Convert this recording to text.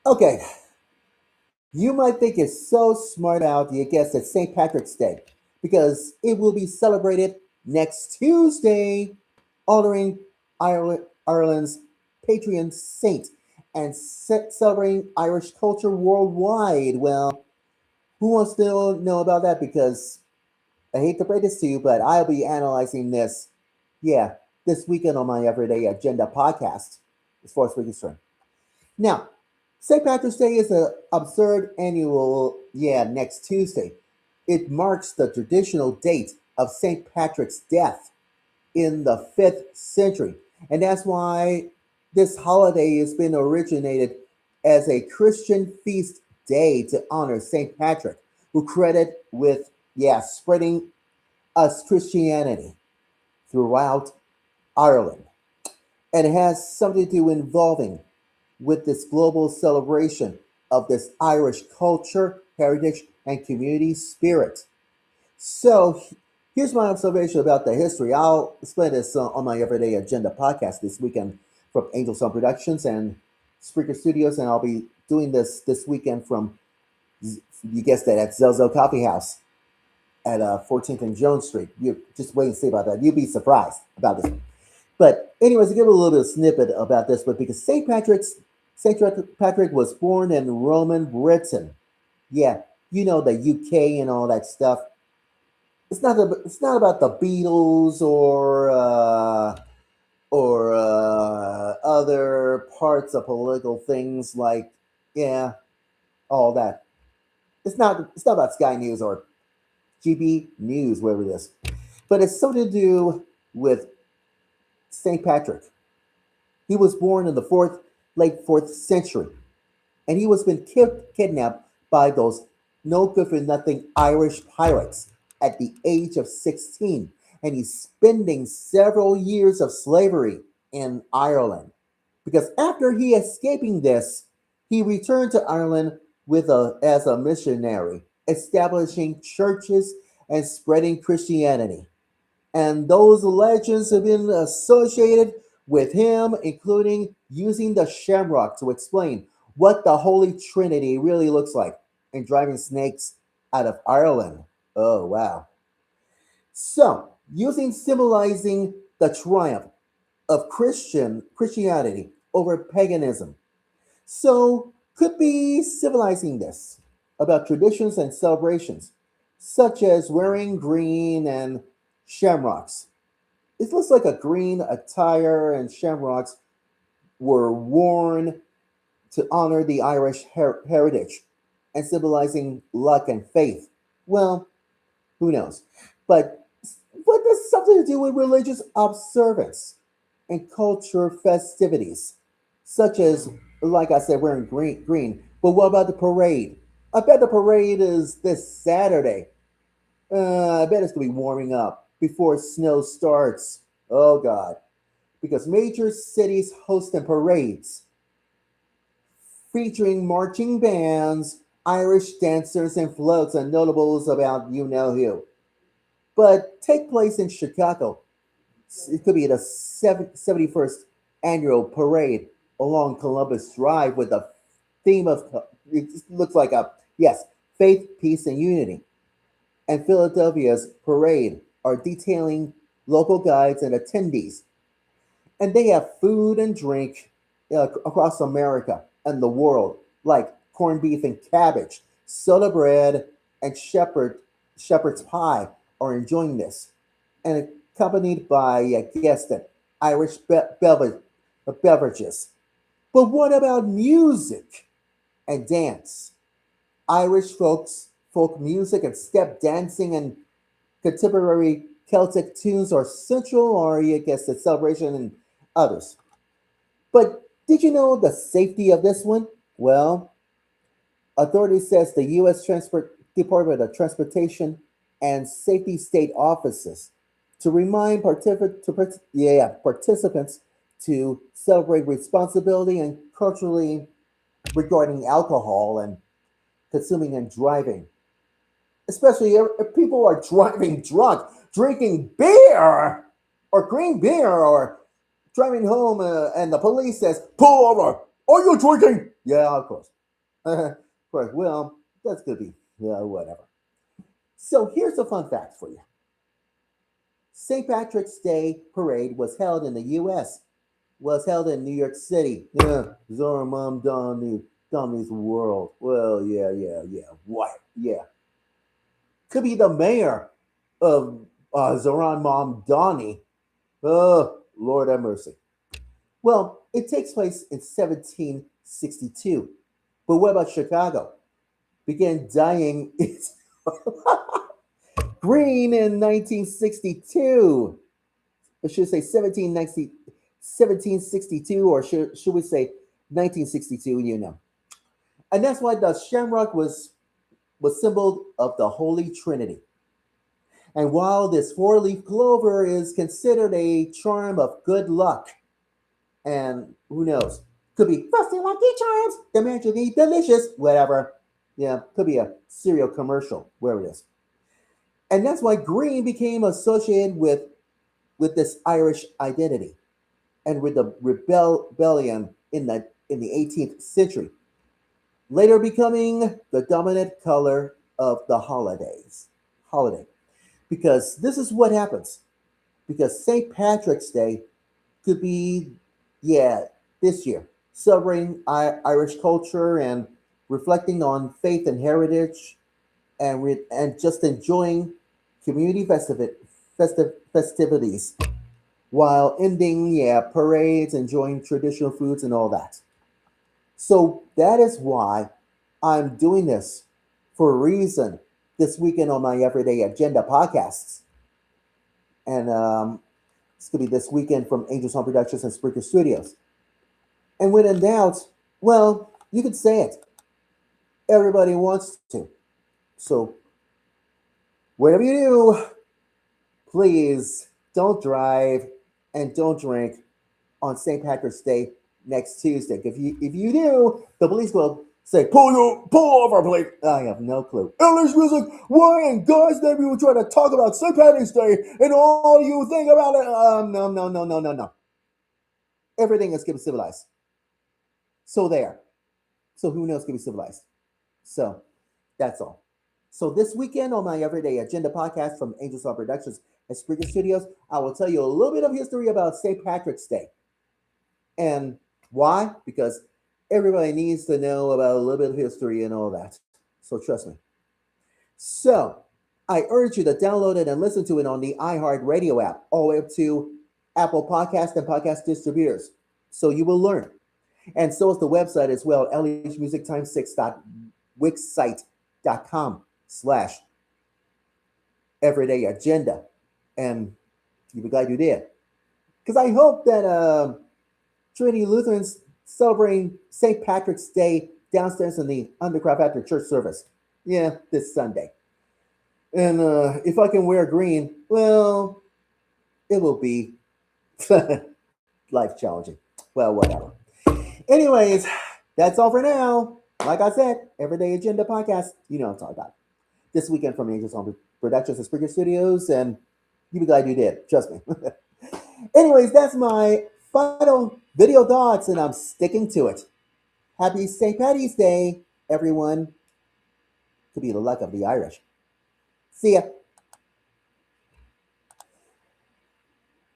Okay, you might think it's so smart out you guess it's St. Patrick's Day because it will be celebrated next Tuesday, honoring Ireland's patron saint and celebrating Irish culture worldwide. Well, who wants to know about that? Because I hate to break this to you, but I'll be analyzing this, yeah, this weekend on my Everyday Agenda podcast as far as we're concerned. Now, St. Patrick's Day is an absurd annual, yeah, next Tuesday. It marks the traditional date of St. Patrick's death in the 5th century. And that's why this holiday has been originated as a Christian feast day to honor St. Patrick, who credited with, yeah, spreading us Christianity throughout Ireland. And it has something to do involving with this global celebration of this Irish culture, heritage, and community spirit. So here's my observation about the history. I'll explain this on my Everyday Agenda podcast this weekend from Angel Sound Productions and Spreaker Studios, and I'll be doing this weekend from, you guessed that, at Zelzo Coffee House at 14th and Jones Street. You just wait and see about that. You'll be surprised about this. But anyways, to give a little bit of snippet about this, but because Saint Patrick was born in Roman Britain. Yeah, you know, the UK and all that stuff. It's not about the Beatles or other parts of political things like, yeah, all that. It's not about Sky News or GB News, whatever it is. But it's something to do with St. Patrick. He was born in the late fourth century, and he was been kidnapped by those no good for nothing Irish pirates at the age of 16, and he's spending several years of slavery in Ireland. Because after he escaping this, he returned to Ireland as a missionary, establishing churches and spreading Christianity. And those legends have been associated with him, including using the shamrock to explain what the Holy Trinity really looks like and driving snakes out of Ireland. Oh, wow. So, using symbolizing the triumph of Christianity over paganism. So, could be civilizing this about traditions and celebrations, such as wearing green and shamrocks. It looks like a green attire and shamrocks were worn to honor the Irish heritage and symbolizing luck and faith. Well, who knows? But what does something to do with religious observance and culture festivities, such as, like I said, wearing green. But what about the parade? I bet the parade is this Saturday. I bet it's gonna be warming up before snow starts. Oh God! Because major cities hosting parades featuring marching bands, Irish dancers, and floats, and notables about you know who. But take place in Chicago. It could be the 71st annual parade along Columbus Drive with a theme of, it looks like a, yes, faith, peace, and unity. And Philadelphia's parade are detailing local guides and attendees. And they have food and drink across America and the world, like corned beef and cabbage, soda bread, and shepherd's pie are enjoying this. And accompanied by, guessed it, Irish beverages. But what about music and dance? Irish folk music and step dancing and contemporary Celtic tunes are central, or I guess the celebration and others. But did you know the safety of this one? Well, authorities says the U.S. Department of Transportation and Safety State offices to remind participants to celebrate responsibility and culturally regarding alcohol and consuming and driving. Especially if people are driving drunk, drinking beer or green beer or Driving home, and the police says, "Pull over! Are you drinking?" Yeah, of course. Of course. Well, that's gonna be yeah, whatever. So here's a fun fact for you. St. Patrick's Day parade was held in the U.S. Was held in New York City. Yeah, Zora Mom Donnie's world. Well, yeah. What? Yeah, could be the mayor of Zoran Mom Donnie. Oh, Lord have mercy. Well, it takes place in 1762. But what about Chicago? Began dying its green in 1962. I should say 1762, or should we say 1962, you know. And that's why the shamrock was symbol of the Holy Trinity. And while this four-leaf clover is considered a charm of good luck, and who knows, could be frosty lucky charms, the magically delicious, whatever. Yeah, could be a cereal commercial, wherever it is. And that's why green became associated with this Irish identity and with the rebellion in the 18th century, later becoming the dominant color of the holiday. Because this is what happens. Because St. Patrick's Day could be, yeah, this year, celebrating Irish culture and reflecting on faith and heritage, and just enjoying community festivities while ending, yeah, parades, enjoying traditional foods and all that. So that is why I'm doing this for a reason this weekend on my Everyday Agenda podcasts. And it's going to be this weekend from Angels Home Productions and Spreaker Studios. And when in doubt, well, you could say it. Everybody wants to. So, whatever you do, please don't drive and don't drink on St. Patrick's Day next Tuesday. If you do, the police will say, pull over, please. I have no clue. LHMusic, why in God's name you were trying to talk about St. Patrick's Day and all you think about it? No. Everything is getting civilized. So there. So who knows can be civilized. So that's all. So this weekend on my Everyday Agenda podcast from Angels Song Productions and Spreaker Studios, I will tell you a little bit of history about St. Patrick's Day. And why? Because everybody needs to know about a little bit of history and all that. So trust me. So I urge you to download it and listen to it on the iHeart Radio app, all the way up to Apple Podcast and podcast distributors. So you will learn. And so is the website as well, lhmusic6.wixsite.com/ everyday agenda. And you'll be glad you did. Because I hope that Trinity Lutherans celebrating St. Patrick's Day downstairs in the Undercraft after church service. Yeah, this Sunday. And if I can wear green, well, it will be life challenging. Well, whatever. Anyways, that's all for now. Like I said, Everyday Agenda podcast. You know what I'm talking about. This weekend from Angels Home Productions and Spreaker Studios, and you'll be glad you did. Trust me. Anyways, that's my final video thoughts, and I'm sticking to it. Happy St. Patty's Day, everyone. Could be the luck of the Irish. See ya.